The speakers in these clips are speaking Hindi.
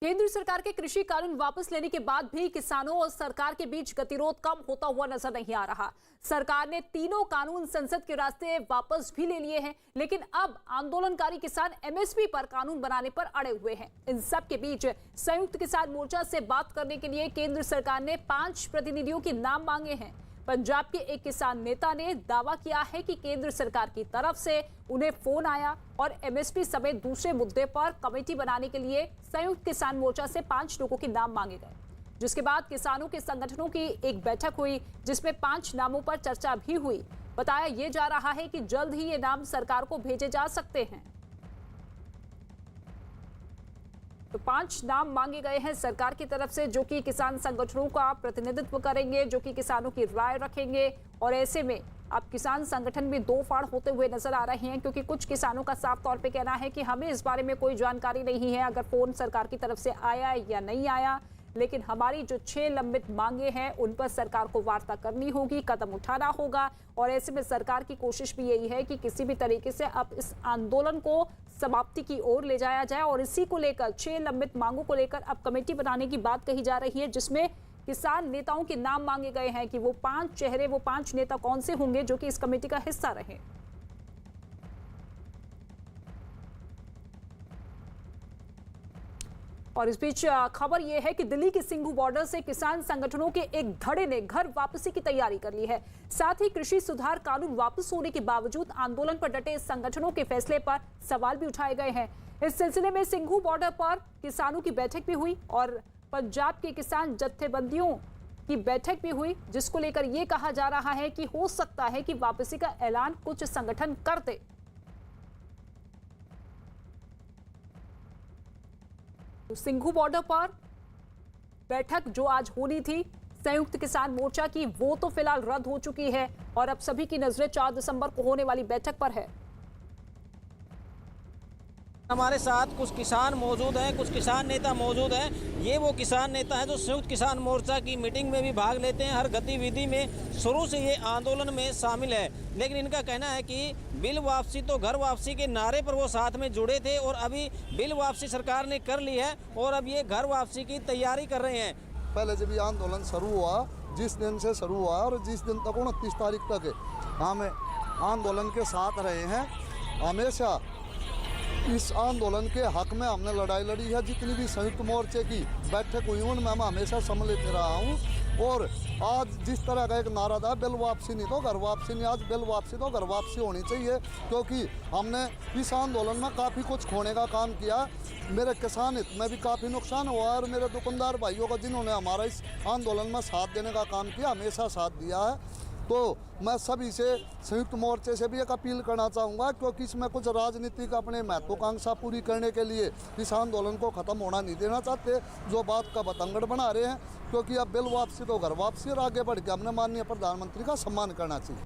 केंद्र सरकार के कृषि कानून वापस लेने के बाद भी किसानों और सरकार के बीच गतिरोध कम होता हुआ नजर नहीं आ रहा। सरकार ने तीनों कानून संसद के रास्ते वापस भी ले लिए हैं, लेकिन अब आंदोलनकारी किसान एमएसपी पर कानून बनाने पर अड़े हुए हैं। इन सब के बीच संयुक्त किसान मोर्चा से बात करने के लिए केंद्र सरकार ने 5 प्रतिनिधियों के नाम मांगे हैं। पंजाब के एक किसान नेता ने दावा किया है कि केंद्र सरकार की तरफ से उन्हें फोन आया और एमएसपी समेत दूसरे मुद्दे पर कमेटी बनाने के लिए संयुक्त किसान मोर्चा से 5 लोगों के नाम मांगे गए, जिसके बाद किसानों के संगठनों की एक बैठक हुई जिसमें 5 नामों पर चर्चा भी हुई। बताया यह जा रहा है कि जल्द ही ये नाम सरकार को भेजे जा सकते हैं। तो 5 नाम मांगे गए हैं सरकार की तरफ से, जो कि किसान संगठनों का प्रतिनिधित्व करेंगे, जो कि किसानों की राय रखेंगे। और ऐसे में अब किसान संगठन में दो फाड़ होते हुए नजर आ रहे हैं, क्योंकि कुछ किसानों का साफ तौर पे कहना है कि हमें इस बारे में कोई जानकारी नहीं है अगर फोन सरकार की तरफ से आया या नहीं आया, लेकिन हमारी जो 6 लंबित मांगे हैं उन पर सरकार को वार्ता करनी होगी, कदम उठाना होगा। और ऐसे में सरकार की कोशिश भी यही है कि किसी भी तरीके से अब इस आंदोलन को समाप्ति की ओर ले जाया जाए। और इसी को लेकर 6 लंबित मांगों को लेकर अब कमेटी बनाने की बात कही जा रही है, जिसमें किसान नेताओं के नाम मांगे गए हैं कि वो 5 चेहरे, वो 5 नेता कौन से होंगे जो कि इस कमेटी का हिस्सा रहे। और इस बीच खबर यह है कि दिल्ली की सिंघू बॉर्डर से किसान संगठनों के एक धड़े ने घर वापसी की तैयारी कर ली है। साथ ही कृषि सुधार कानून वापस होने के बावजूद आंदोलन पर डटे इस संगठनों के फैसले पर सवाल भी उठाए गए हैं। इस सिलसिले में सिंघू बॉर्डर पर किसानों की बैठक भी हुई और पंजाब के किसान जत्थेबंदियों की बैठक भी हुई, जिसको लेकर यह कहा जा रहा है कि हो सकता है कि वापसी का ऐलान कुछ संगठन कर दे। तो सिंघू बॉर्डर पर बैठक जो आज होनी थी संयुक्त किसान मोर्चा की, वो तो फिलहाल रद्द हो चुकी है और अब सभी की नजरें 4 दिसंबर को होने वाली बैठक पर है। हमारे साथ कुछ किसान मौजूद हैं, कुछ किसान नेता मौजूद हैं। ये वो किसान नेता हैं जो संयुक्त किसान मोर्चा की मीटिंग में भी भाग लेते हैं, हर गतिविधि में शुरू से ये आंदोलन में शामिल है। लेकिन इनका कहना है कि बिल वापसी तो घर वापसी के नारे पर वो साथ में जुड़े थे और अभी बिल वापसी सरकार ने कर ली है और अब ये घर वापसी की तैयारी कर रहे हैं। पहले जब ये आंदोलन शुरू हुआ, जिस दिन से शुरू हुआ और जिस दिन तक 29 तारीख तक हम आंदोलन के साथ रहे हैं, हमेशा इस आंदोलन के हक में हमने लड़ाई लड़ी है। जितनी भी संयुक्त मोर्चे की बैठक हुई उनमें मैं हमेशा सम्मिलित रहा हूँ। और आज जिस तरह का एक नारा था, बिल वापसी नहीं तो घर वापसी नहीं, आज बिल वापसी तो घर वापसी होनी चाहिए, क्योंकि हमने इस आंदोलन में काफ़ी कुछ खोने का काम किया। मेरे किसान हित में भी काफ़ी नुकसान हुआ और मेरे दुकानदार भाइयों का जिन्होंने हमारा इस आंदोलन में साथ देने का काम किया, हमेशा साथ दिया है। तो मैं सभी से संयुक्त मोर्चे से भी एक अपील करना चाहूँगा, क्योंकि इसमें कुछ राजनीतिक अपने महत्वाकांक्षा पूरी करने के लिए इस आंदोलन को ख़त्म होना नहीं देना चाहते, जो बात का बतंगड़ बना रहे हैं। क्योंकि अब बिल वापसी तो घर वापसी और आगे बढ़ के हमने माननीय प्रधानमंत्री का सम्मान करना चाहिए।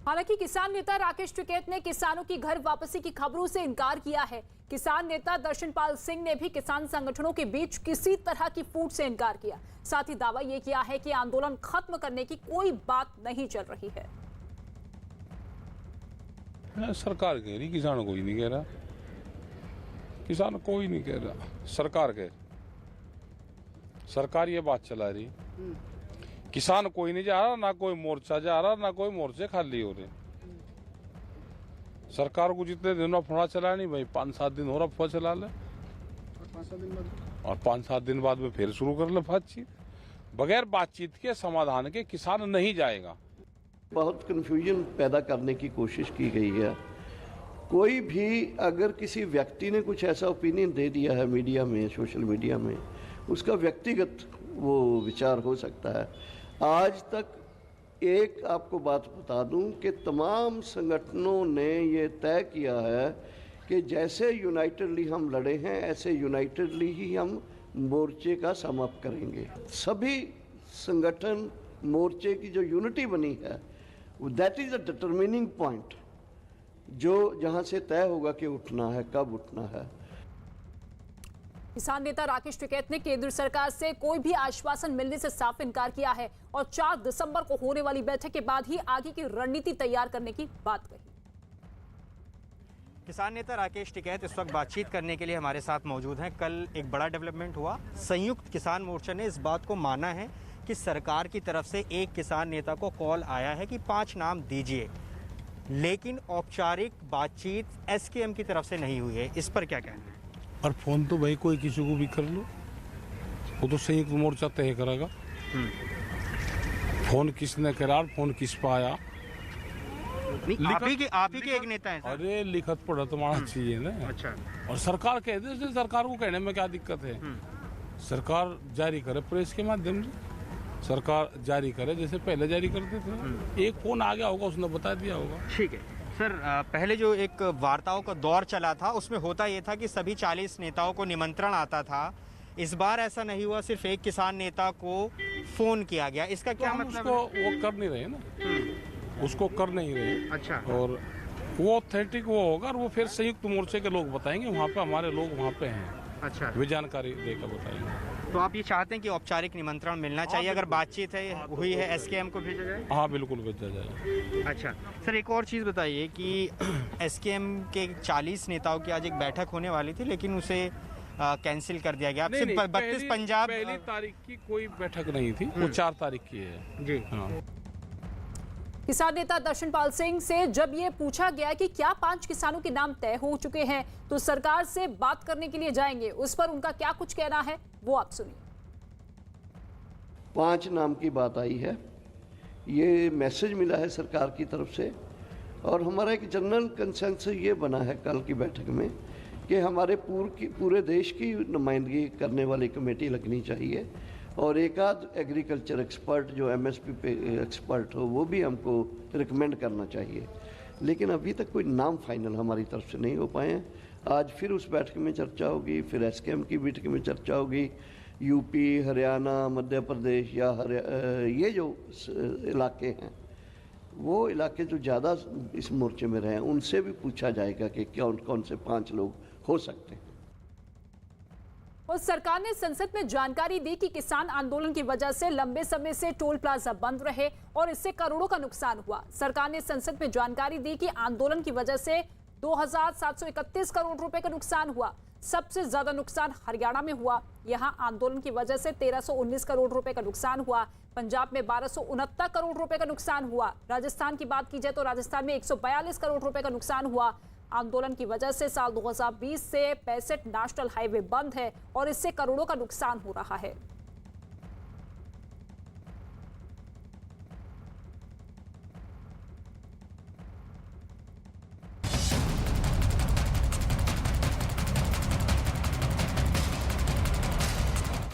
हालांकि किसान नेता राकेश टिकैत ने किसानों की घर वापसी की खबरों से इनकार किया है। किसान नेता दर्शनपाल सिंह ने भी किसान संगठनों के बीच किसी तरह की फूट से इनकार किया। साथ ही दावा यह किया है कि आंदोलन खत्म करने की कोई बात नहीं चल रही है। सरकार कह रही, किसान कोई नहीं कह रहा, किसान कोई नहीं कह रहा, सरकार कह, सरकार ये बात चला रही। किसान कोई नहीं जा रहा, ना कोई मोर्चा जा रहा, ना कोई मोर्चे खाली हो रहे। सरकार को जितने दिन अफवाह चला नहीं भाई, 5-7 दिन और अफवाह चला ले और 5-7 दिन बाद में फिर शुरू कर ले बातचीत। बगैर बातचीत के समाधान के किसान नहीं जाएगा। बहुत कंफ्यूजन पैदा करने की कोशिश की गई है। कोई भी अगर किसी व्यक्ति ने कुछ ऐसा ओपिनियन दे दिया है मीडिया में, सोशल मीडिया में, उसका व्यक्तिगत वो विचार हो सकता है। आज तक एक आपको बात बता दूं कि तमाम संगठनों ने ये तय किया है कि जैसे यूनाइटेडली हम लड़े हैं, ऐसे यूनाइटेडली ही हम मोर्चे का समाप्त करेंगे। सभी संगठन मोर्चे की जो यूनिटी बनी है, that is a determining point, जो जहां से तय होगा कि उठना है, कब उठना है। किसान नेता राकेश टिकैत ने केंद्र सरकार से कोई भी आश्वासन मिलने से साफ इनकार किया है और 4 दिसंबर को होने वाली बैठक के बाद ही आगे की रणनीति तैयार करने की बात कही। किसान नेता राकेश टिकैत इस वक्त बातचीत करने के लिए हमारे साथ मौजूद हैं। कल एक बड़ा डेवलपमेंट हुआ। संयुक्त किसान मोर्चा ने इस बात को माना है कि सरकार की तरफ से एक किसान नेता को कॉल आया है कि 5 नाम दीजिए, लेकिन औपचारिक बातचीत एसकेएम की तरफ से नहीं हुई है। इस पर क्या कहना है? और फोन तो भाई कोई किसी को भी कर लो, वो तो संयुक्त मोर्चा तय करेगा। फोन किसने करा, फोन किस पे आया? आप ही के एक नेता हैं सर। अरे लिखत पढ़त माना चाहिए ना। अच्छा। और सरकार कह दे, इसलिए सरकार को कहने में क्या दिक्कत है? सरकार जारी करे प्रेस के माध्यम से, सरकार जारी करे जैसे पहले जारी करते थे। एक फोन आ गया होगा, उसने बता दिया होगा। ठीक है सर। पहले जो एक वार्ताओं का दौर चला था उसमें होता ये था कि सभी 40 नेताओं को निमंत्रण आता था। इस बार ऐसा नहीं हुआ, सिर्फ एक किसान नेता को फोन किया गया। इसका क्या हम मतलब उसको वो कर नहीं रहे ना, उसको कर नहीं रहे। अच्छा। और वो ऑथेंटिक वो होगा, और वो फिर संयुक्त मोर्चे के लोग बताएंगे, वहाँ पे हमारे लोग वहाँ पे हैं। अच्छा। वे जानकारी देकर बताएंगे। तो आप ये चाहते हैं कि औपचारिक निमंत्रण मिलना चाहिए, अगर बातचीत है हुई है एसकेएम को भेजा जाए? हाँ बिल्कुल भेजा जाए। अच्छा सर, एक और चीज़ बताइए कि एसकेएम के 40 नेताओं की आज एक बैठक होने वाली थी, लेकिन उसे कैंसिल कर दिया गया। नहीं, 32 पंजाब पहली तारीख की कोई बैठक नहीं थी, वो 4 तारीख की है जी। हाँ। किसान नेता दर्शनपाल सिंह से जब ये पूछा गया कि क्या 5 किसानों के नाम तय हो चुके हैं तो सरकार से बात करने के लिए जाएंगे, उस पर उनका क्या कुछ कहना है वो आप सुनिए। 5 नाम की बात आई है, ये मैसेज मिला है सरकार की तरफ से, और हमारा एक जनरल कंसेंसस ये बना है कल की बैठक में कि हमारे पूरे देश की नुमाइंदगी करने वाली कमेटी लगनी चाहिए, और एक आध एग्रीकल्चर एक्सपर्ट जो एमएसपी पे एक्सपर्ट हो वो भी हमको रिकमेंड करना चाहिए। लेकिन अभी तक कोई नाम फाइनल हमारी तरफ से नहीं हो पाए हैं। आज फिर उस बैठक में चर्चा होगी, फिर एसकेएम की बैठक में चर्चा होगी। यूपी, हरियाणा, मध्य प्रदेश या ये जो इलाके हैं, वो इलाके जो ज़्यादा इस मोर्चे में रहे हैं, उनसे भी पूछा जाएगा कि कौन कौन से 5 लोग हो सकते हैं। और सरकार ने संसद में जानकारी दी कि किसान आंदोलन की वजह से लंबे समय से टोल प्लाजा बंद रहे और इससे करोड़ों का नुकसान हुआ। सरकार ने संसद में जानकारी दी कि आंदोलन की वजह से 2731 करोड़ रुपए का नुकसान हुआ। सबसे ज्यादा नुकसान हरियाणा में हुआ। यहां आंदोलन की वजह से 1319 करोड़ रुपए का नुकसान हुआ। पंजाब में 1269 करोड़ रुपए का नुकसान हुआ। राजस्थान की बात की जाए तो राजस्थान में 142 करोड़ रुपए का नुकसान हुआ। आंदोलन की वजह से साल 2020 से 65 नेशनल हाईवे बंद है और इससे करोड़ों का नुकसान हो रहा है।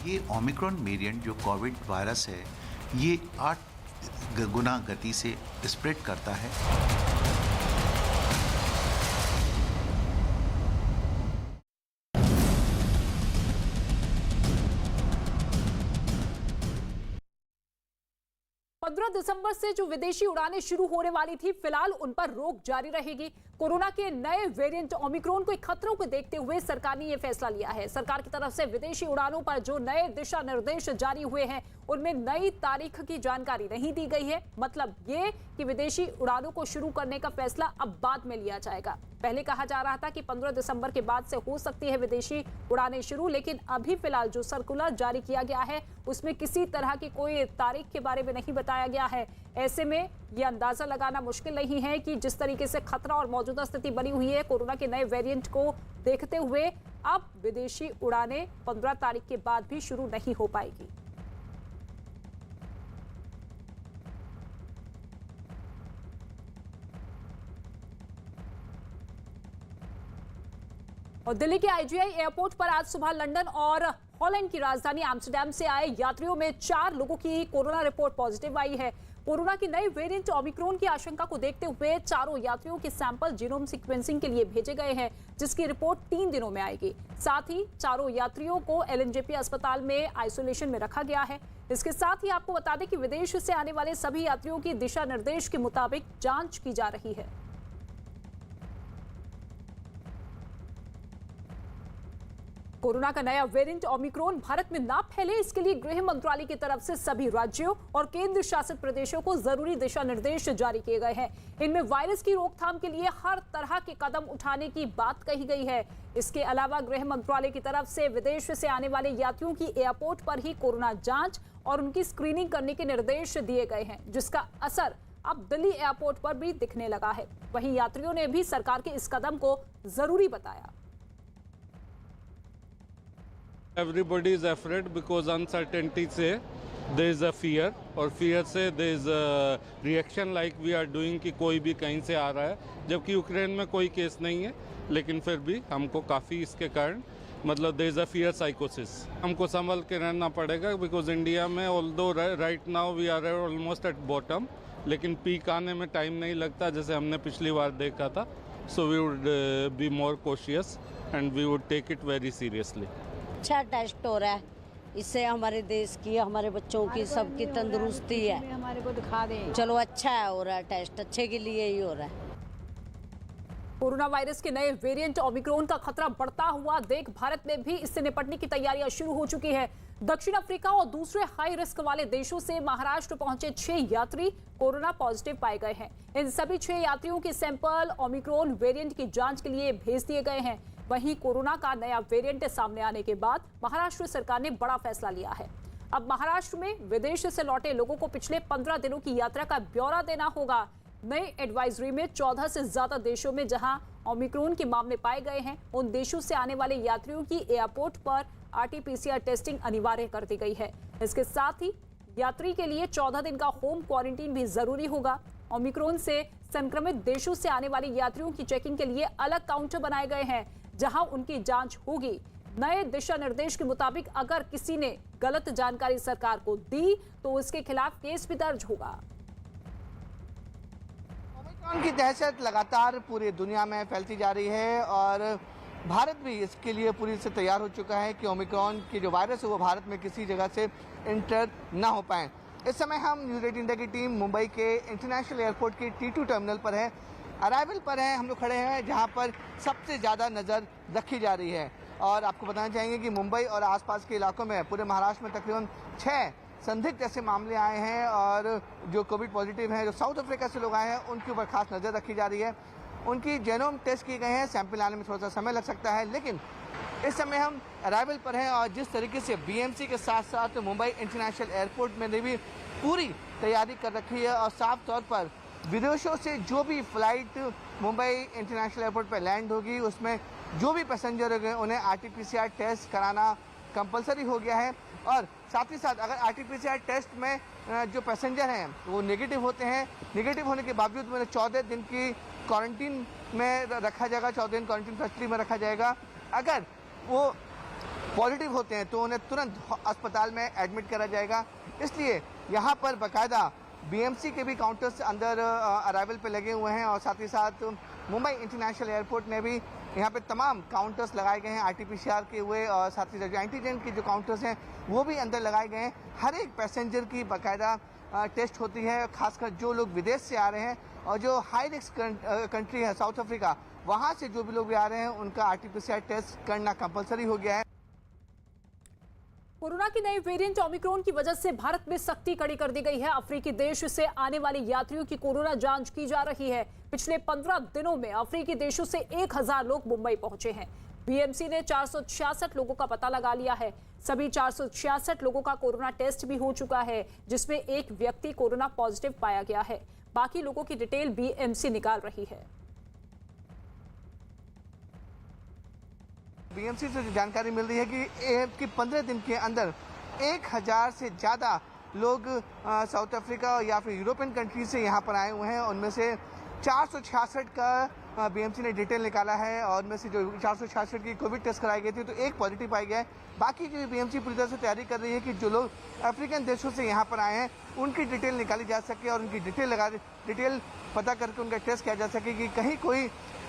ये ओमिक्रॉन वेरिएंट जो कोविड वायरस है, ये 8 गुना गति से स्प्रेड करता है। दिसंबर से जो विदेशी उड़ानें शुरू होने वाली थी, फिलहाल उन पर रोक जारी रहेगी। कोरोना के नए वेरिएंट ओमिक्रॉन के खतरों को देखते हुए सरकार ने यह फैसला लिया है। सरकार की तरफ से विदेशी उड़ानों पर जो नए दिशा निर्देश जारी हुए हैं, उनमें नई तारीख की जानकारी नहीं दी गई है। मतलब ये कि विदेशी उड़ानों को शुरू करने का फैसला अब बाद में लिया जाएगा। पहले कहा जा रहा था कि 15 दिसंबर के बाद से हो सकती है विदेशी उड़ानें शुरू, लेकिन अभी फिलहाल जो सर्कुलर जारी किया गया है उसमें किसी तरह की कोई तारीख के बारे में नहीं बताया गया है। ऐसे में यह अंदाजा लगाना मुश्किल नहीं है कि जिस तरीके से खतरा और मौजूदा स्थिति बनी हुई है कोरोना के नए वेरिएंट को देखते हुए, अब विदेशी उड़ानें 15 तारीख के बाद भी शुरू नहीं हो पाएगी। और दिल्ली के आईजीआई एयरपोर्ट पर आज सुबह लंदन और हॉलैंड की राजधानी एम्स्टर्डम से आए यात्रियों में 4 लोगों की कोरोना रिपोर्ट पॉजिटिव आई है। कोरोना की नई वेरिएंट ओमिक्रॉन की आशंका को देखते हुए चारों यात्रियों के सैंपल जीनोम सीक्वेंसिंग के लिए भेजे गए हैं, जिसकी रिपोर्ट 3 दिनों में आएगी। साथ ही चारों यात्रियों को एलएनजेपी अस्पताल में आइसोलेशन में रखा गया है। इसके साथ ही आपको बता दें कि विदेश से आने वाले सभी यात्रियों की दिशा निर्देश के मुताबिक जांच की जा रही है। कोरोना का नया वेरिएंट ओमिक्रॉन भारत में ना फैले, इसके लिए गृह मंत्रालय की तरफ से सभी राज्यों और केंद्र शासित प्रदेशों को जरूरी दिशा निर्देश जारी किए गए हैं। इनमें वायरस की रोकथाम के लिए हर तरह के कदम उठाने की बात कही गई है। इसके अलावा गृह मंत्रालय की तरफ से विदेश से आने वाले यात्रियों की एयरपोर्ट पर ही कोरोना जांच और उनकी स्क्रीनिंग करने के निर्देश दिए गए हैं, जिसका असर अब दिल्ली एयरपोर्ट पर भी दिखने लगा है। वहीं यात्रियों ने भी सरकार के इस कदम को जरूरी बताया। Everybody is afraid because uncertainty से there is a fear और fear से there is a reaction like we are doing कि कोई भी कहीं से आ रहा है, जबकि यूक्रेन में कोई केस नहीं है, लेकिन फिर भी हमको काफ़ी इसके कारण मतलब there is a fear psychosis। हमको संभल के रहना पड़ेगा because इंडिया में although right now we are almost at bottom, लेकिन पीक आने में टाइम नहीं लगता जैसे हमने पिछली बार देखा था। So we would be more cautious and we would take it very seriously। अच्छा टेस्ट हो रहा है, इससे हमारे देश की, हमारे बच्चों की, सबकी तंदुरुस्ती है। हमारे को दिखा दें। चलो अच्छा है, हो रहा है टेस्ट, अच्छे के लिए ही हो रहा है। कोरोना वायरस के नए वेरिएंट ओमिक्रॉन का खतरा बढ़ता हुआ देख भारत में भी इससे निपटने की तैयारियां शुरू हो चुकी है। दक्षिण अफ्रीका और दूसरे हाई रिस्क वाले देशों से महाराष्ट्र पहुंचे 6 यात्री कोरोना पॉजिटिव पाए गए हैं। इन सभी 6 यात्रियों के सैंपल ओमिक्रॉन वेरिएंट की जांच के लिए भेज दिए गए हैं। वहीं कोरोना का नया वेरिएंट सामने आने के बाद महाराष्ट्र सरकार ने बड़ा फैसला लिया है। अब महाराष्ट्र में विदेश से लौटे लोगों को पिछले 15 दिनों की यात्रा का ब्यौरा देना होगा। नई एडवाइजरी में 14 से ज्यादा देशों में जहां ओमिक्रॉन के मामले पाए गए हैं, उन देशों से आने वाले यात्रियों की एयरपोर्ट पर RT-PCR टेस्टिंग अनिवार्य कर दी गई है। इसके साथ ही यात्री के लिए 14 दिन का होम क्वारंटीन भी जरूरी होगा। ओमिक्रॉन से संक्रमित देशों से आने वाले यात्रियों की चेकिंग के लिए अलग काउंटर बनाए गए हैं, जहां उनकी जांच होगी। नए दिशा निर्देश के मुताबिक अगर किसी ने गलत जानकारी सरकार को दी तो इसके खिलाफ केस भी दर्ज होगा। ओमिक्रॉन की दहशत लगातार पूरी दुनिया में फैलती जा रही है और भारत भी इसके लिए पूरी से तैयार हो चुका है कि ओमिक्रॉन की जो वायरस है वो भारत में किसी जगह से इंटर ना हो पाए। इस समय हम न्यूज़ 18 इंडिया की टीम मुंबई के इंटरनेशनल एयरपोर्ट के T2 टर्मिनल पर है, अराइवल पर हैं। हम लोग खड़े हैं जहां पर सबसे ज़्यादा नज़र रखी जा रही है और आपको बताना चाहेंगे कि मुंबई और आसपास के इलाकों में, पूरे महाराष्ट्र में तकरीबन 6 संदिग्ध ऐसे मामले आए हैं और जो कोविड पॉजिटिव हैं, जो साउथ अफ्रीका से लोग आए हैं, उनके ऊपर खास नज़र रखी जा रही है। उनकी जेनोम टेस्ट किए गए हैं, सैंपल आने में थोड़ा सा समय लग सकता है, लेकिन इस समय हम अराइवल पर हैं और जिस तरीके से BMC के साथ साथ मुंबई इंटरनेशनल एयरपोर्ट में भी पूरी तैयारी कर रखी है और साफ तौर पर विदेशों से जो भी फ्लाइट मुंबई इंटरनेशनल एयरपोर्ट पर लैंड होगी उसमें जो भी पैसेंजर होंगे उन्हें RT-PCR टेस्ट कराना कंपलसरी हो गया है। और साथ ही साथ अगर RT-PCR टेस्ट में जो पैसेंजर हैं वो नेगेटिव होते हैं, नेगेटिव होने के बावजूद उन्हें 14 दिन की क्वारंटीन में रखा जाएगा, 14 दिन क्वारंटीन फैसिलिटी में रखा जाएगा। अगर वो पॉजिटिव होते हैं तो उन्हें तुरंत अस्पताल में एडमिट करा जाएगा। इसलिए यहाँ पर बाकायदा BMC के भी काउंटर्स अंदर अराइवल पे लगे हुए हैं और साथ ही साथ मुंबई इंटरनेशनल एयरपोर्ट में भी यहाँ पे तमाम काउंटर्स लगाए गए हैं RT-PCR के हुए और साथ ही साथ जो एंटीजन के जो काउंटर्स हैं वो भी अंदर लगाए गए हैं। हर एक पैसेंजर की बाकायदा टेस्ट होती है, खासकर जो लोग विदेश से आ रहे हैं और जो हाई रिस्क कंट्री है साउथ अफ्रीका, वहाँ से जो भी लोग आ रहे हैं उनका RT-PCR टेस्ट करना कंपलसरी हो गया है। कोरोना की नई वेरिएंट ओमिक्रॉन की वजह से भारत में सख्ती कड़ी कर दी गई है। अफ्रीकी देश से आने वाले यात्रियों की कोरोना जांच की जा रही है। पिछले 15 दिनों में अफ्रीकी देशों से 1000 लोग मुंबई पहुंचे हैं। BMC ने 466 लोगों का पता लगा लिया है। सभी 466 लोगों का कोरोना टेस्ट भी हो चुका है, जिसमें एक व्यक्ति कोरोना पॉजिटिव पाया गया है। बाकी लोगों की डिटेल BMC निकाल रही है। BMC से जो जानकारी मिल रही है कि 15 दिन के अंदर 1000 से ज़्यादा लोग साउथ अफ्रीका या फिर यूरोपियन कंट्री से यहाँ पर आए हुए हैं। उनमें से 466 का BMC ने डिटेल निकाला है और उनमें से जो 466 की कोविड टेस्ट कराई गई थी तो एक पॉजिटिव पाई गया है। बाकी जो BMC पूरी तरह से तैयारी कर रही है कि जो लोग अफ्रीकन देशों से यहाँ पर आए हैं उनकी डिटेल निकाली जा सके और उनकी डिटेल पता करके उनका टेस्ट किया जा सके कि कहीं कोई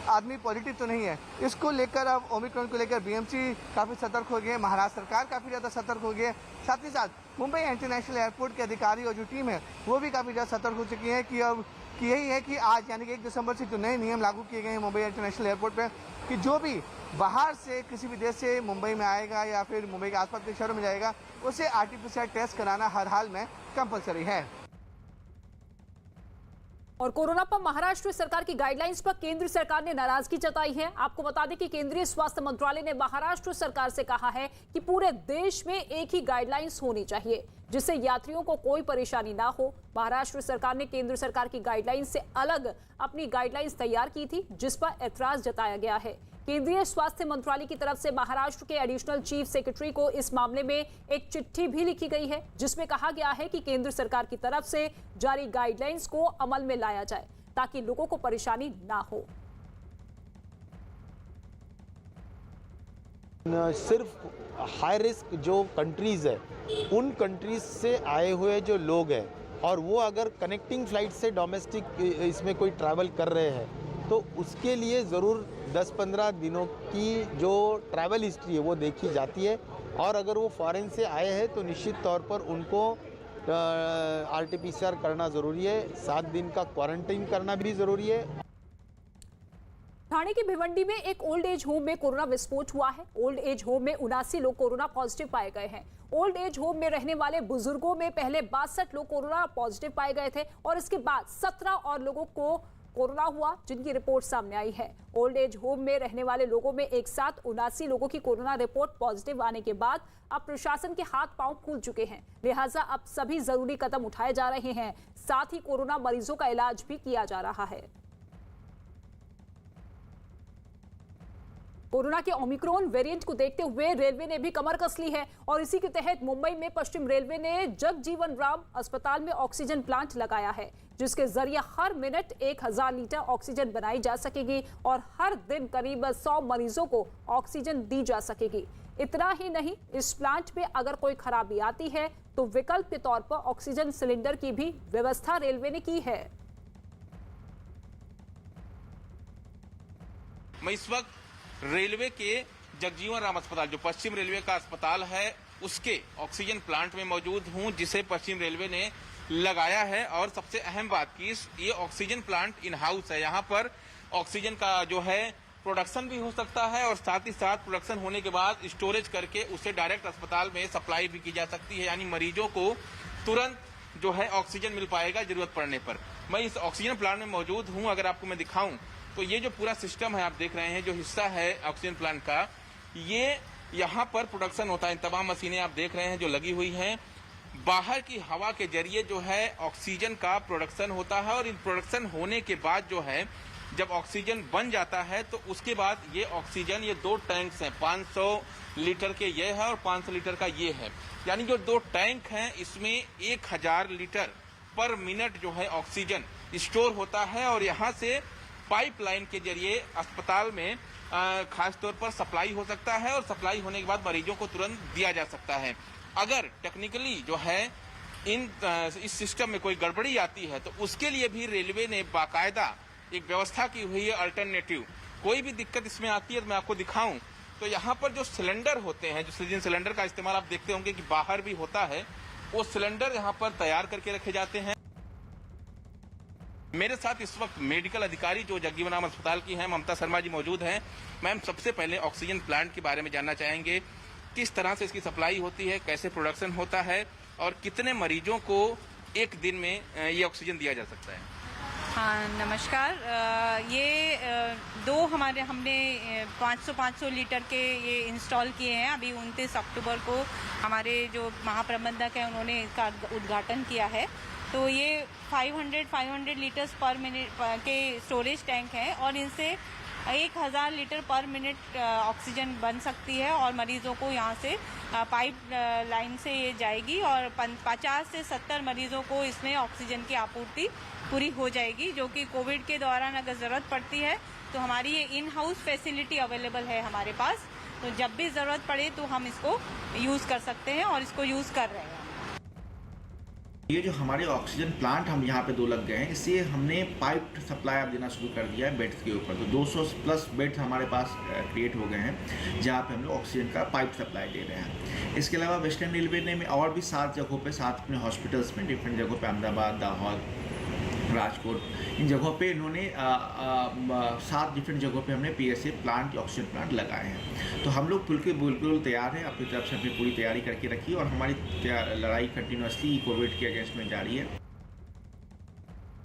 आदमी पॉजिटिव तो नहीं है। इसको लेकर अब ओमिक्रॉन को लेकर BMC काफ़ी सतर्क हो गए, महाराष्ट्र सरकार काफ़ी ज़्यादा सतर्क हो गई है। साथ ही साथ मुंबई इंटरनेशनल एयरपोर्ट के अधिकारी और जो टीम है वो भी काफ़ी ज़्यादा सतर्क हो चुकी है कि अब कि यही है कि आज यानी कि 1 दिसंबर से जो नए नियम लागू किए गए हैं मुंबई इंटरनेशनल एयरपोर्ट पे कि जो भी बाहर से किसी भी देश से मुंबई में आएगा या फिर मुंबई के आसपास के शहरों में जाएगा उसे आरटीपीसीआर टेस्ट कराना हर हाल में कंपलसरी है। और कोरोना पर महाराष्ट्र सरकार की गाइडलाइंस पर केंद्र सरकार ने नाराजगी जताई है। आपको बता दें कि केंद्रीय स्वास्थ्य मंत्रालय ने महाराष्ट्र सरकार से कहा है कि पूरे देश में एक ही गाइडलाइंस होनी चाहिए जिससे यात्रियों को कोई परेशानी ना हो। महाराष्ट्र सरकार ने केंद्र सरकार की गाइडलाइंस से अलग अपनी गाइडलाइंस तैयार की थी जिस पर ऐतराज जताया गया है। केंद्रीय स्वास्थ्य मंत्रालय की तरफ से महाराष्ट्र के एडिशनल चीफ सेक्रेटरी को इस मामले में एक चिट्ठी भी लिखी गई है जिसमें कहा गया है कि केंद्र सरकार की तरफ से जारी गाइडलाइंस को अमल में लाया जाए ताकि लोगों को परेशानी ना हो। सिर्फ हाई रिस्क जो कंट्रीज है उन कंट्रीज से आए हुए जो लोग हैं और वो अगर कनेक्टिंग फ्लाइट से डोमेस्टिक इसमें कोई ट्रैवल कर रहे हैं तो उसके लिए ज़रूर 10-15 दिनों की जो ट्रैवल हिस्ट्री है वो देखी जाती है और अगर वो फॉरेन से आए हैं तो निश्चित तौर पर उनको आरटीपीसीआर करना ज़रूरी है। 7 दिन का क्वारंटाइन करना भी ज़रूरी है। ठाणे की भिवंडी में एक ओल्ड एज होम में कोरोना विस्फोट हुआ है। ओल्ड एज होम में 79 लोग कोरोना पॉजिटिव पाए गए हैं। ओल्ड एज होम में रहने वाले बुजुर्गों में पहले 62 लोग कोरोना पॉजिटिव पाए गए थे और इसके बाद 17 और लोगों को कोरोना हुआ जिनकी रिपोर्ट सामने आई है। ओल्ड एज होम में रहने वाले लोगों में एक साथ 79 लोगों की कोरोना रिपोर्ट पॉजिटिव आने के बाद अब प्रशासन के हाथ पांव खुल चुके हैं, लिहाजा अब सभी जरूरी कदम उठाए जा रहे हैं। साथ ही कोरोना मरीजों का इलाज भी किया जा रहा है। कोरोना के ओमिक्रॉन वेरिएंट को देखते हुए रेलवे ने भी कमर कस ली है और इसी के तहत मुंबई में पश्चिम रेलवे ने जगजीवन राम अस्पताल में ऑक्सीजन प्लांट लगाया है जिसके जरिए हर मिनट 1000 लीटर ऑक्सीजन बनाई जा सकेगी और हर दिन करीब 100 मरीजों को ऑक्सीजन दी जा सकेगी। इतना ही नहीं, इस प्लांट में अगर कोई खराबी आती है तो विकल्प के तौर पर ऑक्सीजन सिलेंडर की भी व्यवस्था रेलवे ने की है। मैं इस वक्त रेलवे के जगजीवन राम अस्पताल जो पश्चिम रेलवे का अस्पताल है उसके ऑक्सीजन प्लांट में मौजूद हूं जिसे पश्चिम रेलवे ने लगाया है। और सबसे अहम बात की ये ऑक्सीजन प्लांट इन हाउस है। यहाँ पर ऑक्सीजन का जो है प्रोडक्शन भी हो सकता है और साथ ही साथ प्रोडक्शन होने के बाद स्टोरेज करके उसे डायरेक्ट अस्पताल में सप्लाई भी की जा सकती है, यानी मरीजों को तुरंत जो है ऑक्सीजन मिल पाएगा जरूरत पड़ने पर। मैं इस ऑक्सीजन प्लांट में मौजूद हूँ। अगर आपको मैं दिखाऊं तो ये जो पूरा सिस्टम है आप देख रहे हैं, जो हिस्सा है ऑक्सीजन प्लांट का, ये यहाँ पर प्रोडक्शन होता है। तमाम मशीनें आप देख रहे हैं जो लगी हुई हैं। बाहर की हवा के जरिए जो है ऑक्सीजन का प्रोडक्शन होता है और इन प्रोडक्शन होने के बाद जो है जब ऑक्सीजन बन जाता है तो उसके बाद ये ऑक्सीजन, ये 2 टैंक्स हैं, 500 लीटर के ये है और 500 लीटर का ये है, यानी जो 2 टैंक हैं इसमें 1000 लीटर पर मिनट जो है ऑक्सीजन स्टोर होता है और यहाँ से पाइपलाइन के जरिए अस्पताल में खास तौर पर सप्लाई हो सकता है और सप्लाई होने के बाद मरीजों को तुरंत दिया जा सकता है। अगर टेक्निकली जो है इस सिस्टम में कोई गड़बड़ी आती है तो उसके लिए भी रेलवे ने बाकायदा एक व्यवस्था की हुई है अल्टरनेटिव। कोई भी दिक्कत इसमें आती है तो मैं आपको दिखाऊं तो यहाँ पर जो सिलेंडर होते हैं, जो ऑक्सीजन सिलेंडर का इस्तेमाल आप देखते होंगे कि बाहर भी होता है, वो सिलेंडर यहाँ पर तैयार करके रखे जाते हैं। मेरे साथ इस वक्त मेडिकल अधिकारी जो जगजीवन राम अस्पताल की हैं, ममता शर्मा जी मौजूद हैं। मैम, सबसे पहले ऑक्सीजन प्लांट के बारे में जानना चाहेंगे, किस तरह से इसकी सप्लाई होती है, कैसे प्रोडक्शन होता है और कितने मरीजों को एक दिन में ये ऑक्सीजन दिया जा सकता है? हाँ, नमस्कार। ये हमने 500 लीटर के ये इंस्टॉल किए हैं। अभी 29 अक्टूबर को हमारे जो महाप्रबंधक हैं उन्होंने इसका उद्घाटन किया है। तो ये 500 लीटर्स पर मिनट के स्टोरेज टैंक हैं और इनसे 1000 लीटर पर मिनट ऑक्सीजन बन सकती है और मरीजों को यहाँ से पाइप लाइन से ये जाएगी और 50 से 70 मरीजों को इसमें ऑक्सीजन की आपूर्ति पूरी हो जाएगी, जो कि कोविड के दौरान अगर ज़रूरत पड़ती है तो हमारी ये इन हाउस फैसिलिटी अवेलेबल है हमारे पास। तो जब भी ज़रूरत पड़े तो हम इसको यूज़ कर सकते हैं और इसको यूज़ कर रहे हैं। ये जो हमारे ऑक्सीजन प्लांट हम यहाँ पे 2 लग गए हैं, इससे हमने पाइप सप्लाई अब देना शुरू कर दिया है बेड्स के ऊपर। तो 200 प्लस बेड्स हमारे पास क्रिएट हो गए हैं जहाँ पे हम लोग ऑक्सीजन का पाइप सप्लाई दे रहे हैं। इसके अलावा वेस्टर्न रेलवे ने और भी 7 जगहों पे, 7 अपने हॉस्पिटल्स में, डिफरेंट जगहों पे, अहमदाबाद, दाहोद, राजकोट, इन जगहों पे इन्होंने 7 डिफरेंट जगहों पे हमने PSA प्लांट, ऑक्सीजन प्लांट लगाए हैं। तो हम लोग बिल्कुल तैयार हैं, अपनी तरफ से अपनी पूरी तैयारी करके रखी और हमारी लड़ाई कंटिन्यूसली कोविड के अगेंस्ट में जारी है।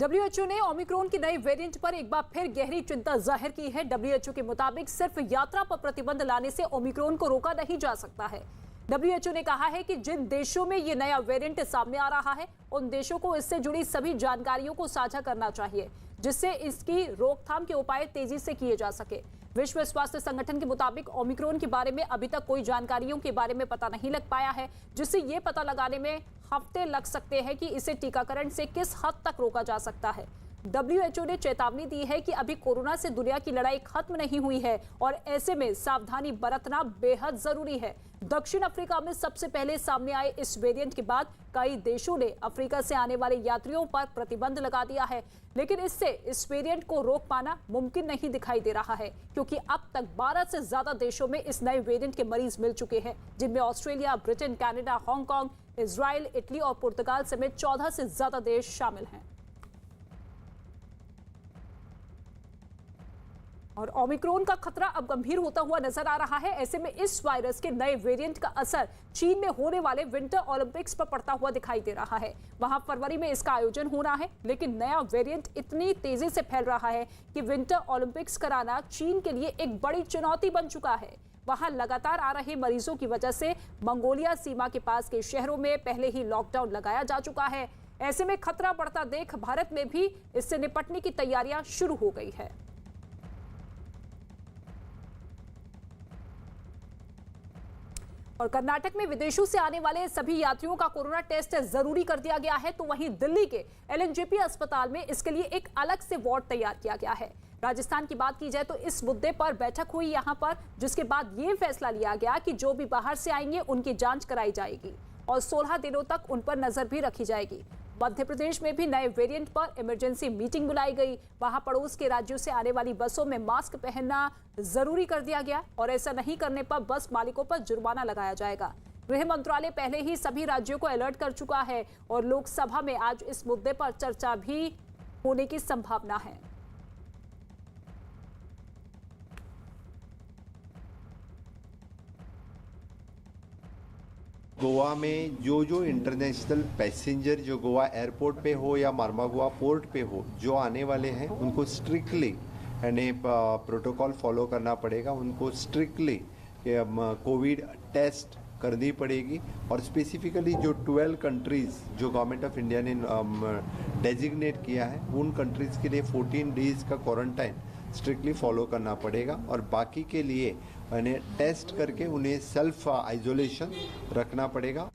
WHO ने ओमिक्रॉन की नई वेरिएंट पर एक बार फिर गहरी चिंता जाहिर की है। WHO के मुताबिक सिर्फ यात्रा पर प्रतिबंध लाने से ओमिक्रॉन को रोका नहीं जा सकता है। WHO ने कहा है कि जिन देशों में ये नया वेरिएंट सामने आ रहा है, उन देशों को इससे जुड़ी सभी जानकारियों को साझा करना चाहिए, जिससे इसकी रोकथाम के उपाय तेजी से किए जा सके। विश्व स्वास्थ्य संगठन के मुताबिक ओमिक्रॉन के बारे में अभी तक कोई जानकारियों के बारे में पता नहीं लग पाया है, जिससे ये पता लगाने में हफ्ते लग सकते हैं कि इसे टीकाकरण से किस हद तक रोका जा सकता है। WHO ने चेतावनी दी है कि अभी कोरोना से दुनिया की लड़ाई खत्म नहीं हुई है और ऐसे में सावधानी बरतना बेहद जरूरी है। दक्षिण अफ्रीका में सबसे पहले सामने आए इस वेरिएंट के बाद कई देशों ने अफ्रीका से आने वाले यात्रियों पर प्रतिबंध लगा दिया है, लेकिन इससे इस वेरिएंट को रोक पाना मुमकिन नहीं दिखाई दे रहा है, क्योंकि अब तक 12 से ज्यादा देशों में इस नए वेरिएंट के मरीज मिल चुके हैं, जिनमें Australia, Britain, Canada, Hong Kong, Israel, Italy और पुर्तगाल समेत 14 से ज्यादा देश शामिल हैं। और ओमिक्रॉन का खतरा अब गंभीर होता हुआ नजर आ रहा है। ऐसे में इस वायरस के नए वेरिएंट का असर चीन में होने वाले विंटर ओलंपिक्स पर पड़ता हुआ दिखाई दे रहा है। वहां फरवरी में इसका आयोजन होना है, लेकिन नया वेरिएंट इतनी तेजी से फैल रहा है कि विंटर ओलंपिक्स कराना चीन के लिए एक बड़ी चुनौती बन चुका है। वहां लगातार आ रहे मरीजों की वजह से मंगोलिया सीमा के पास के शहरों में पहले ही लॉकडाउन लगाया जा चुका है। ऐसे में खतरा बढ़ता देख भारत में भी इससे निपटने की तैयारियां शुरू हो गई है। और कर्नाटक में विदेशों से आने वाले सभी यात्रियों का कोरोना टेस्ट जरूरी कर दिया गया है, तो वहीं दिल्ली के LNJP अस्पताल में इसके लिए एक अलग से वार्ड तैयार किया गया है। राजस्थान की बात की जाए तो इस मुद्दे पर बैठक हुई यहां पर, जिसके बाद ये फैसला लिया गया कि जो भी बाहर से आएंगे उनकी जांच कराई जाएगी और 16 दिनों तक उन पर नजर भी रखी जाएगी। मध्य प्रदेश में भी नए वेरिएंट पर इमरजेंसी मीटिंग बुलाई गई। वहां पड़ोस के राज्यों से आने वाली बसों में मास्क पहनना जरूरी कर दिया गया और ऐसा नहीं करने पर बस मालिकों पर जुर्माना लगाया जाएगा। गृह मंत्रालय पहले ही सभी राज्यों को अलर्ट कर चुका है और लोकसभा में आज इस मुद्दे पर चर्चा भी होने की संभावना है। गोवा में जो इंटरनेशनल पैसेंजर जो गोवा एयरपोर्ट पे हो या मार्मागोवा पोर्ट पे हो जो आने वाले हैं, उनको स्ट्रिक्टली यानी प्रोटोकॉल फॉलो करना पड़ेगा। उनको स्ट्रिक्टली कोविड टेस्ट करनी पड़ेगी और स्पेसिफिकली जो 12 कंट्रीज़ जो गवर्नमेंट ऑफ इंडिया ने डेजिग्नेट किया है, उन कंट्रीज़ के लिए 14 डेज़ का क्वारंटाइन स्ट्रिक्टली फॉलो करना पड़ेगा और बाकी के लिए उन्हें टेस्ट करके उन्हें सेल्फ आइसोलेशन रखना पड़ेगा।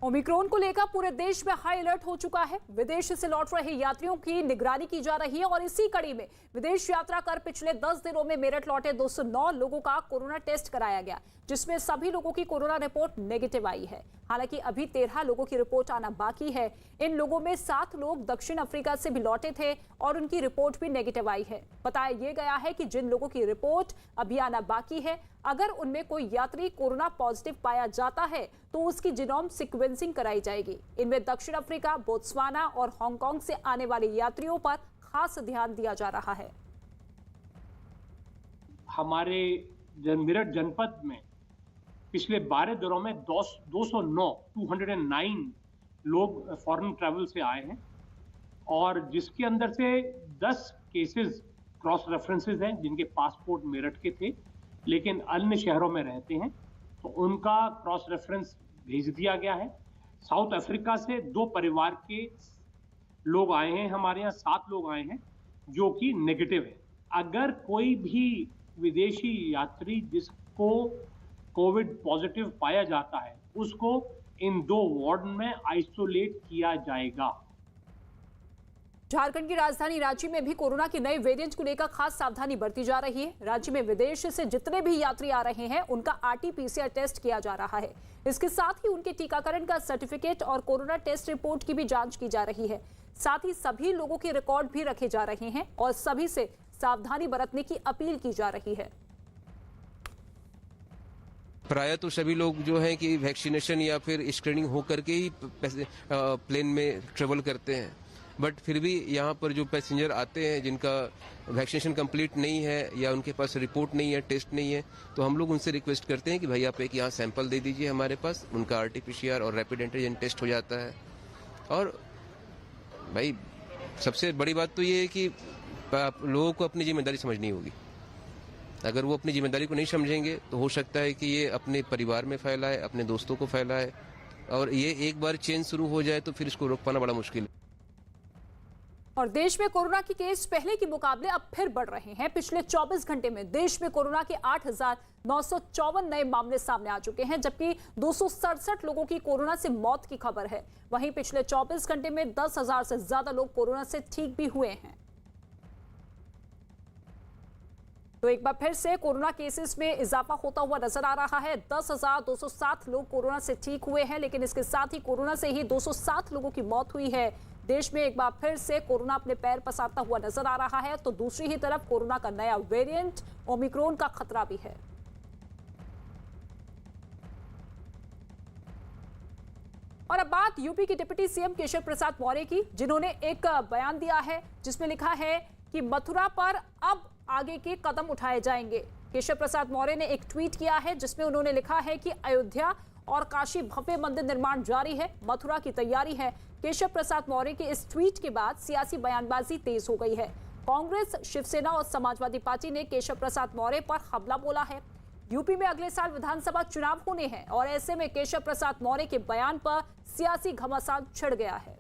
ओमिक्रॉन को लेकर पूरे देश में हाई अलर्ट हो चुका है। विदेश से लौट रहे यात्रियों की निगरानी की जा रही है और इसी कड़ी में विदेश यात्रा कर पिछले 10 दिनों में मेरठ लौटे 209 लोगों का कोरोना टेस्ट कराया गया, जिसमें सभी लोगों की कोरोना रिपोर्ट नेगेटिव आई है। हालांकि अभी 13 लोगों की रिपोर्ट आना बाकी है। इन लोगों में 7 लोग दक्षिण अफ्रीका से भी लौटे थे और उनकी रिपोर्ट भी नेगेटिव आई है। बताया यह गया है कि जिन लोगों की रिपोर्ट अभी आना बाकी है, अगर उनमें कोई यात्री कोरोना पॉजिटिव पाया जाता है तो उसकी जीनोम सीक्वेंसिंग कराई जाएगी। इनमें दक्षिण अफ्रीका, बोत्सवाना और हांगकांग से आने वाले यात्रियों पर खास ध्यान दिया जा रहा है। हमारे मेरठ जनपद में पिछले 12 दिनों में 209 लोग फॉरेन ट्रैवल से आए हैं और जिसके अंदर से 10 केसेस क्रॉस रेफरेंसेस हैं जिनके पासपोर्ट मेरठ के थे लेकिन अन्य शहरों में रहते हैं, तो उनका क्रॉस रेफरेंस भेज दिया गया है। साउथ अफ्रीका से 2 परिवार के लोग आए हैं, हमारे यहाँ 7 लोग आए हैं जो कि नेगेटिव है। अगर कोई भी विदेशी यात्री जिसको कोविड पॉजिटिव पाया जाता है उसको इन 2 वार्ड में आइसोलेट किया जाएगा। झारखंड की राजधानी रांची में भी कोरोना के नए वेरिएंट को लेकर खास सावधानी बरती जा रही है। रांची में विदेश से जितने भी यात्री आ रहे हैं उनका RT-PCR टेस्ट किया जा रहा है। इसके साथ ही उनके टीकाकरण का सर्टिफिकेट और कोरोना टेस्ट रिपोर्ट की भी जांच की जा रही है। साथ ही सभी लोगों के रिकॉर्ड भी रखे जा रहे हैं और सभी से सावधानी बरतने की अपील की जा रही है। प्रायः तो सभी लोग जो हैं कि वैक्सीनेशन या फिर स्क्रीनिंग हो करके ही प्लेन में ट्रेवल करते हैं। बट फिर भी यहाँ पर जो पैसेंजर आते हैं जिनका वैक्सीनेशन कंप्लीट नहीं है या उनके पास रिपोर्ट नहीं है, टेस्ट नहीं है, तो हम लोग उनसे रिक्वेस्ट करते हैं कि भाई आप एक यहाँ सैंपल दे दीजिए हमारे पास, उनका RT-PCR और रैपिड एंटीजन टेस्ट हो जाता है। और भाई सबसे बड़ी बात तो ये है कि लोगों को अपनी जिम्मेदारी समझनी होगी। अगर वो अपनी जिम्मेदारी को नहीं समझेंगे तो हो सकता है कि ये अपने परिवार में फैलाए, अपने दोस्तों को फैलाए, और ये एक बार चेन शुरू हो जाए तो फिर इसको रोक पाना बड़ा मुश्किल है। और देश में कोरोना के केस पहले के मुकाबले अब फिर बढ़ रहे हैं। पिछले 24 घंटे में देश में कोरोना के 8,954 नए मामले सामने आ चुके हैं, जबकि 267 लोगों की कोरोना से मौत की खबर है। वहीं पिछले 24 घंटे में 10,000 से ज्यादा लोग कोरोना से ठीक भी हुए हैं। तो एक बार फिर से कोरोना केसेस में इजाफा होता हुआ नजर आ रहा है। 10,207 लोग कोरोना से ठीक हुए हैं, लेकिन इसके साथ ही कोरोना से ही 207 लोगों की मौत हुई है। देश में एक बार फिर से कोरोना अपने पैर पसारता हुआ नजर आ रहा है, तो दूसरी ही तरफ कोरोना का नया वेरिएंट ओमिक्रॉन का खतरा भी है। और अब बात यूपी के डिप्टी सीएम केशव प्रसाद मौर्य की, जिन्होंने एक बयान दिया है जिसमें लिखा है कि मथुरा पर अब आगे के कदम उठाए जाएंगे। केशव प्रसाद मौर्य ने एक ट्वीट किया है जिसमें उन्होंने लिखा है कि अयोध्या और काशी भव्य मंदिर निर्माण जारी है, मथुरा की तैयारी है। केशव प्रसाद मौर्य के इस ट्वीट के बाद सियासी बयानबाजी तेज हो गई है। कांग्रेस, शिवसेना और समाजवादी पार्टी ने केशव प्रसाद मौर्य पर हमला बोला है। यूपी में अगले साल विधानसभा चुनाव होने हैं और ऐसे में केशव प्रसाद मौर्य के बयान पर सियासी घमासान छिड़ गया है।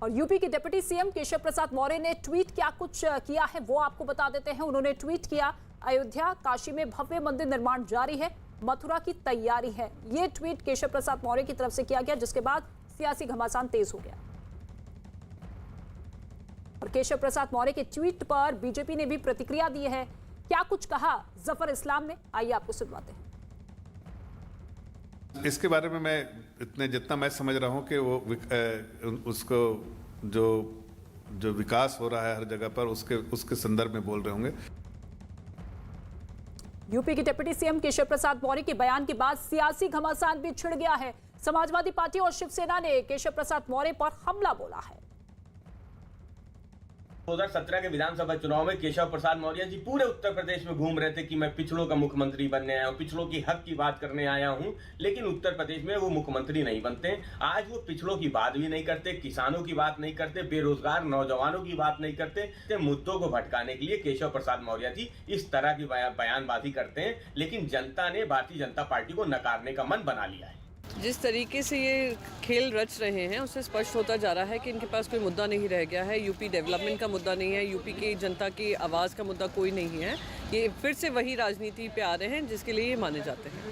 और यूपी के डिप्टी सीएम केशव प्रसाद मौर्य ने ट्वीट क्या कुछ किया है वो आपको बता देते हैं। उन्होंने ट्वीट किया, अयोध्या काशी में भव्य मंदिर निर्माण जारी है, मथुरा की तैयारी है। ये ट्वीट केशव प्रसाद मौर्य की तरफ से किया गया, जिसके बाद सियासी घमासान तेज हो गया। और केशव प्रसाद मौर्य के ट्वीट पर बीजेपी ने भी प्रतिक्रिया दी है। क्या कुछ कहा जफर इस्लाम ने, आइए आपको सुनवाते हैं। इसके बारे में मैं जितना मैं समझ रहा हूं कि वो उसको जो विकास हो रहा है हर जगह पर उसके संदर्भ में बोल रहे होंगे। यूपी के डिप्टी सीएम केशव प्रसाद मौर्य के बयान के बाद सियासी घमासान भी छिड़ गया है। समाजवादी पार्टी और शिवसेना ने केशव प्रसाद मौर्य पर हमला बोला है। 2017 के विधानसभा चुनाव में केशव प्रसाद मौर्य जी पूरे उत्तर प्रदेश में घूम रहे थे कि मैं पिछड़ों का मुख्यमंत्री बनने आया हूँ, पिछड़ों की हक की बात करने आया हूँ, लेकिन उत्तर प्रदेश में वो मुख्यमंत्री नहीं बनते। आज वो पिछड़ों की बात भी नहीं करते, किसानों की बात नहीं करते, बेरोजगार नौजवानों की बात नहीं करते। मुद्दों को भटकाने के लिए केशव प्रसाद मौर्य जी इस तरह की बयानबाजी करते हैं, लेकिन जनता ने भारतीय जनता पार्टी को नकारने का मन बना लिया है। जिस तरीके से ये खेल रच रहे हैं उससे स्पष्ट होता जा रहा है कि इनके पास कोई मुद्दा नहीं रह गया है। यूपी डेवलपमेंट का मुद्दा नहीं है, यूपी की जनता की आवाज़ का मुद्दा कोई नहीं है। ये फिर से वही राजनीति पे आ रहे हैं जिसके लिए ये माने जाते हैं।